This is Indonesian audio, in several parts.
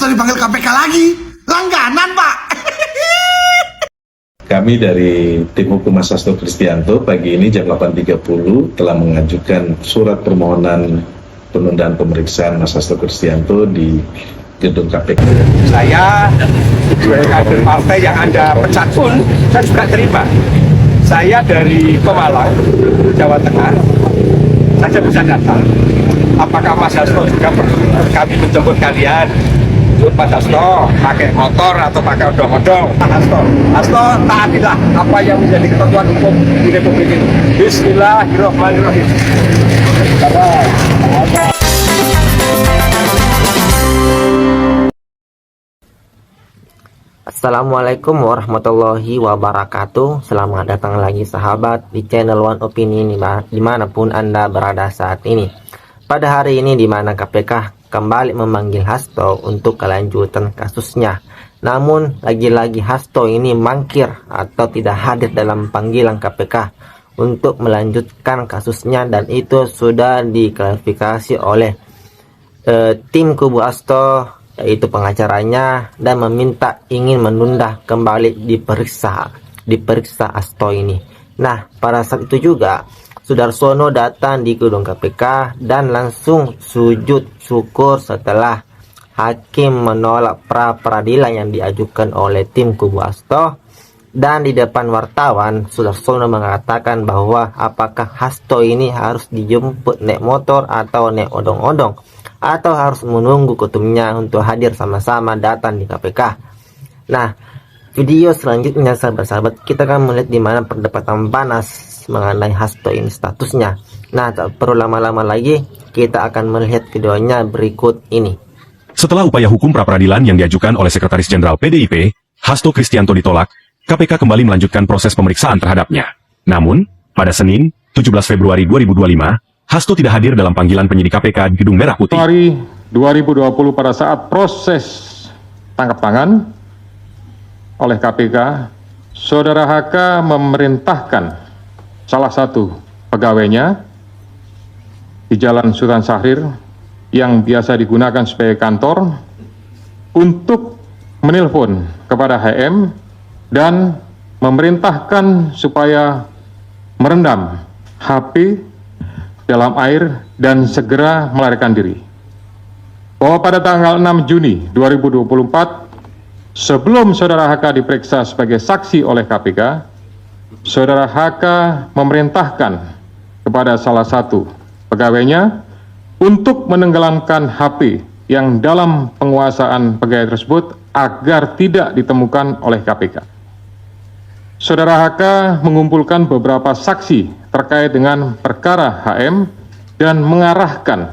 Hasto dipanggil KPK lagi? Langganan, Pak. Kami dari tim hukum Mas Hasto Kristianto pagi ini jam 8.30 telah mengajukan surat permohonan penundaan pemeriksaan Mas Hasto Kristianto di gedung KPK. Saya sebagai kader partai yang Anda pecat pun saya juga terima. Saya dari Pemalang, Jawa Tengah. Saya bisa datang. Apakah Mas Hasto juga perlu kami menjemput kalian? Mas Hasto pakai motor atau pakai odong-odong? Hasto taatilah apa yang menjadi ketentuan hukum di Republik ini. Bismillahirrahmanirrahim. Assalamualaikum warahmatullahi wabarakatuh. Selamat datang lagi sahabat di channel One Opini dimanapun Anda berada saat ini. Pada hari ini di mana KPK kembali memanggil Hasto untuk kelanjutan kasusnya. Namun lagi-lagi Hasto ini mangkir atau tidak hadir dalam panggilan KPK untuk melanjutkan kasusnya, dan itu sudah diklarifikasi oleh tim kubu Hasto, yaitu pengacaranya, dan meminta ingin menunda kembali diperiksa Hasto ini. Nah, pada saat itu juga Sudarsono datang di gedung KPK dan langsung sujud syukur setelah hakim menolak pra peradilan yang diajukan oleh tim kubu Hasto. Dan di depan wartawan, Sudarsono mengatakan bahwa apakah Hasto ini harus dijemput naik motor atau naik odong-odong, atau harus menunggu ketumnya untuk hadir sama-sama datang di KPK. Nah, video selanjutnya sahabat-sahabat, kita akan melihat di mana perdebatan panas mengenai Hasto ini statusnya. Nah, tak perlu lama-lama lagi, kita akan melihat videonya berikut ini. Setelah upaya hukum pra-peradilan yang diajukan oleh Sekretaris Jenderal PDIP, Hasto Kristianto ditolak, KPK kembali melanjutkan proses pemeriksaan terhadapnya. Namun, pada Senin, 17 Februari 2025, Hasto tidak hadir dalam panggilan penyidik KPK di Gedung Merah Putih. Februari 2020 pada saat proses tangkap tangan oleh KPK, Saudara HK memerintahkan salah satu pegawainya di Jalan Sultan Syahrir yang biasa digunakan sebagai kantor untuk menelpon kepada HM dan memerintahkan supaya merendam HP dalam air dan segera melarikan diri. Bahwa pada tanggal 6 Juni 2024, sebelum Saudara HK diperiksa sebagai saksi oleh KPK, Saudara HK memerintahkan kepada salah satu pegawainya untuk menenggelamkan HP yang dalam penguasaan pegawai tersebut agar tidak ditemukan oleh KPK. Saudara HK mengumpulkan beberapa saksi terkait dengan perkara HM dan mengarahkan,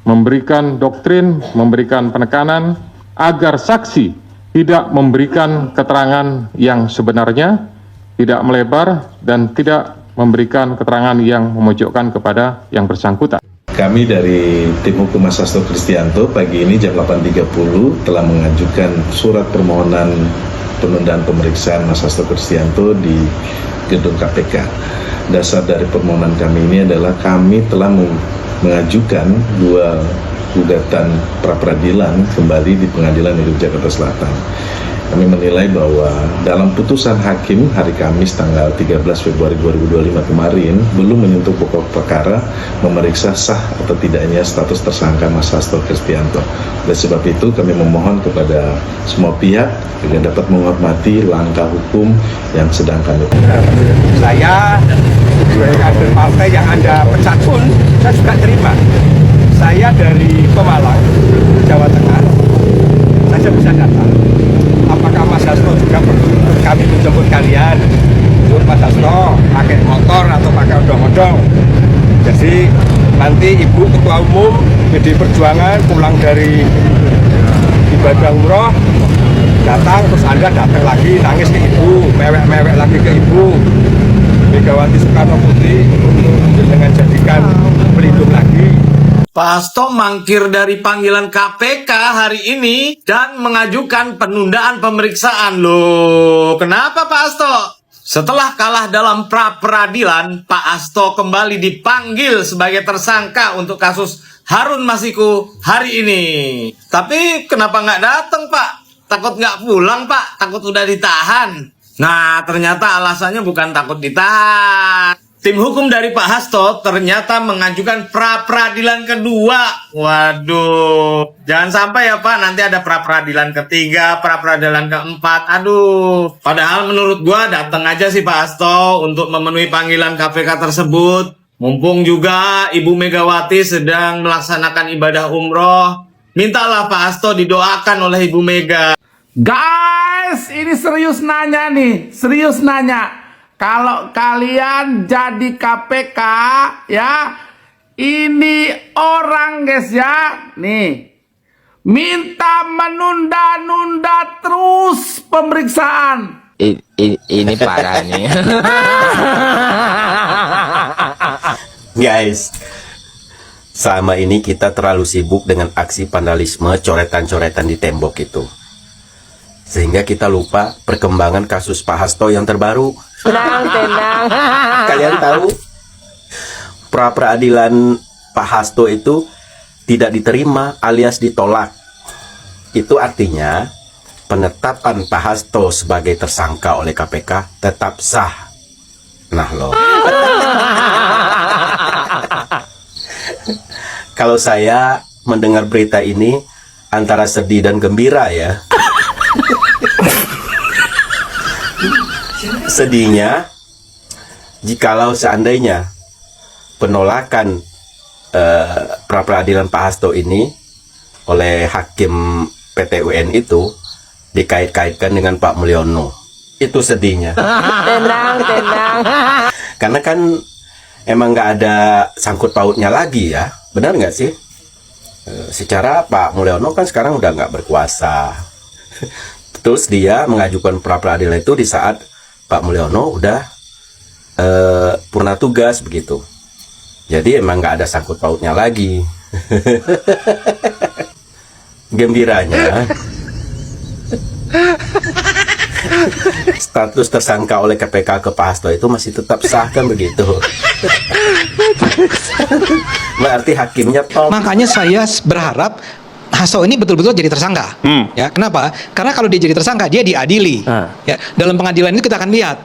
memberikan doktrin, memberikan penekanan agar saksi tidak memberikan keterangan yang sebenarnya, tidak melebar, dan tidak memberikan keterangan yang memojokkan kepada yang bersangkutan. Kami dari tim hukum Mas Hasto Kristianto pagi ini jam 8.30 telah mengajukan surat permohonan penundaan pemeriksaan Mas Hasto Kristianto di gedung KPK. Dasar dari permohonan kami ini adalah kami telah mengajukan dua gugatan pra-peradilan kembali di Pengadilan Negeri Jakarta Selatan. Kami menilai bahwa dalam putusan hakim hari Kamis tanggal 13 Februari 2025 kemarin belum menyentuh pokok perkara memeriksa sah atau tidaknya status tersangka Mas Hasto Kristianto. Oleh sebab itu kami memohon kepada semua pihak agar dapat menghormati langkah hukum yang sedang kami. Saya sebagai kader partai yang Anda pecat pun saya juga terima. Saya dari Pemalang, Jawa Tengah. Saya bisa datang. Apakah Mas Hasto juga perlu kami menjemput kalian? Mas Hasto pakai motor atau pakai odong-odong? Jadi nanti Ibu Ketua Umum PD Perjuangan pulang dari ibadah umroh, datang, terus Anda datang lagi nangis ke Ibu, mewek-mewek lagi ke Ibu Megawati Soekarno Putri dengan jadikan pelindung lagi. Pak Hasto mangkir dari panggilan KPK hari ini dan mengajukan penundaan pemeriksaan. Loh, kenapa Pak Hasto? Setelah kalah dalam pra-peradilan, Pak Hasto kembali dipanggil sebagai tersangka untuk kasus Harun Masiku hari ini. Tapi kenapa nggak datang, Pak? Takut nggak pulang, Pak? Takut udah ditahan? Nah, ternyata alasannya bukan takut ditahan. Tim hukum dari Pak Hasto ternyata mengajukan pra-peradilan kedua. Waduh, jangan sampai ya Pak, nanti ada pra-peradilan ketiga, pra-peradilan keempat. Aduh, padahal menurut gua datang aja sih Pak Hasto untuk memenuhi panggilan KPK tersebut. Mumpung juga Ibu Megawati sedang melaksanakan ibadah umroh. Mintalah Pak Hasto didoakan oleh Ibu Mega. Guys, ini serius nanya nih, serius nanya. Kalau kalian jadi KPK, ya, ini orang guys ya, nih, minta menunda-nunda terus pemeriksaan. Ini parah nih. Guys, selama ini kita terlalu sibuk dengan aksi vandalisme coretan-coretan di tembok itu, sehingga kita lupa perkembangan kasus Pak Hasto yang terbaru. Tenang. Kalian tahu pra-peradilan Pak Hasto itu tidak diterima alias ditolak. Itu artinya penetapan Pak Hasto sebagai tersangka oleh KPK tetap sah. Nah loh. Kalau saya mendengar berita ini antara sedih dan gembira ya. Sedihnya, jikalau seandainya penolakan pra-peradilan Pak Hasto ini oleh Hakim PT UN itu dikait-kaitkan dengan Pak Mulyono, itu sedihnya. Tenang. Karena kan emang nggak ada sangkut pautnya lagi ya, benar nggak sih? Secara Pak Mulyono kan sekarang udah nggak berkuasa. Terus dia mengajukan pra-peradilan itu di saat Pak Mulyono udah purna tugas begitu. Jadi emang nggak ada sangkut pautnya lagi. Gembiranya, status tersangka oleh KPK ke Pak Hasto itu masih tetap sah kan begitu. Berarti hakimnya top. Makanya saya berharap Hasto ini betul-betul jadi tersangka. Ya, kenapa? Karena kalau dia jadi tersangka, dia diadili. Ya, dalam pengadilan ini kita akan lihat.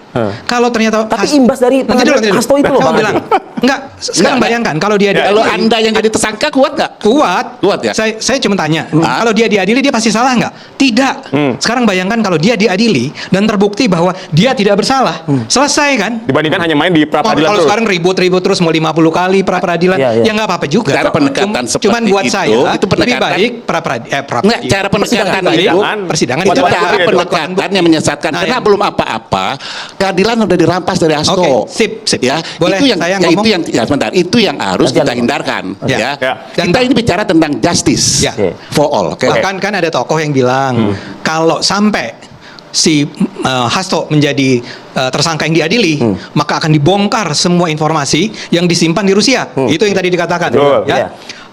Kalau ternyata Tapi imbas dari pengadilan Hasto itu loh, Saya Bang bilang, enggak. Sekarang bayangkan kalau dia diadili. Kalau Anda yang jadi tersangka kuat nggak? Kuat ya. Saya cuma tanya, kalau dia diadili dia pasti salah nggak? Tidak. Sekarang bayangkan kalau dia diadili dan terbukti bahwa dia tidak bersalah, selesai kan? Dibandingkan hanya main di pra-peradilan Kalau terus. sekarang ribut-ribut terus mau 50 kali pra-peradilan, Iya. ya nggak apa-apa juga. Cara pendekatan seperti Cuman buat itu, saya itu lebih pendekatan. baik Enggak, cara pendekatan itu persidangan itu itu cara ada pendekatan yang menyesatkan. Nah, Karena ya. belum apa-apa, keadilan udah dirampas dari Hasto. Oke, sip. Ya, Boleh itu yang saya ya, ngomong? sebentar, itu yang harus kita hindarkan. Ya. Ya. Dan Kita ini bicara tentang justice Ya. for all. Oke. Bahkan kan ada tokoh yang bilang kalau sampai si Hasto menjadi tersangka yang diadili, maka akan dibongkar semua informasi yang disimpan di Rusia. Itu yang tadi dikatakan. Betul. Ya. Iya.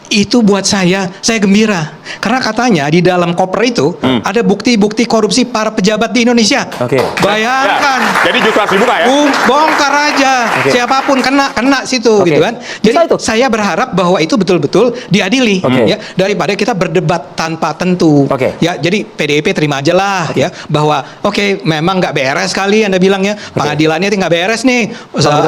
Itu buat saya gembira karena katanya di dalam koper itu ada bukti-bukti korupsi para pejabat di Indonesia. Oke. Bayangkan. Jadi justru harus dibuka ya. Bongkar aja. Siapapun kena situ Oke. gitu kan. Jadi Bisa itu? saya berharap bahwa itu betul-betul diadili Oke. ya, daripada kita berdebat tanpa tentu. Oke. Ya, jadi PDIP terima aja lah ya bahwa memang nggak beres kali Anda bilang ya. Pengadilannya nggak beres nih.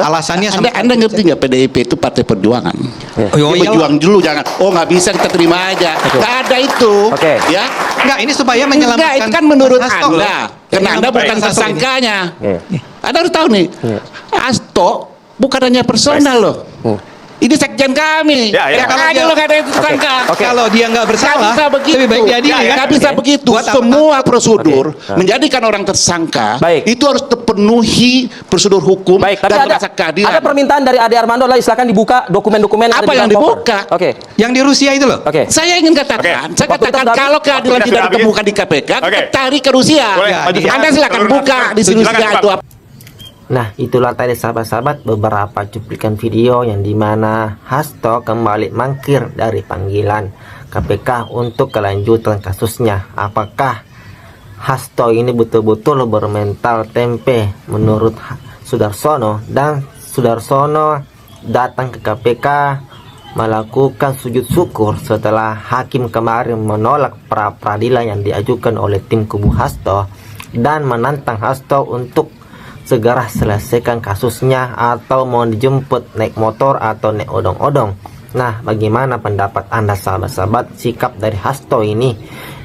Alasannya Anda ngerti nggak PDIP itu partai perjuangan? Oh, Dia iyalah. berjuang dulu, jangan. Oh, nggak bisa kita terima aja. Nggak ada itu. Oke. Ya. Enggak, ini supaya Enggak, menyelamatkan itu kan menurut Mas Hasto. Anda. Karena Anda bukan Mas Hasto ini. tersangkanya. Anda harus tahu nih, Hasto bukan hanya personal loh. Ini sekjen kami. Ya. Kalau aja lo nggak ada itu tersangka. Kalau dia nggak bersalah, Nggak bisa begitu. lebih baik diadili kan? Nggak bisa begitu. Buat apa? Semua prosedur menjadikan orang tersangka Baik. itu harus terpenuhi prosedur hukum Baik, tapi dan ada rasa keadilan. permintaan dari Ade Armando lah, silakan dibuka dokumen-dokumen Apa ada di yang dalam koper. dibuka? Oke. Yang di Rusia itu loh. Oke. Saya ingin katakan, saya Waktu katakan kita kalau keadilan Waktu kita tidak sudah ditemukan di KPK, Oke. kita cari ke Rusia. Boleh, Ya, maju dia- Anda silakan buka di Rusia Silakan, itu Pak. apa. Nah, itulah tadi sahabat-sahabat beberapa cuplikan video yang dimana Hasto kembali mangkir dari panggilan KPK untuk kelanjutan kasusnya. Apakah Hasto ini betul-betul bermental tempe menurut Sudarsono, dan Sudarsono datang ke KPK melakukan sujud syukur setelah hakim kemarin menolak pra peradilan yang diajukan oleh tim kubu Hasto dan menantang Hasto untuk segera selesaikan kasusnya atau mau dijemput naik motor atau naik odong-odong. Nah, bagaimana pendapat Anda sahabat-sahabat? Sikap dari Hasto ini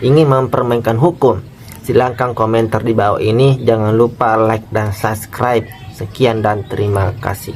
ingin mempermainkan hukum? Silahkan komentar di bawah ini. Jangan lupa like dan subscribe. Sekian dan terima kasih.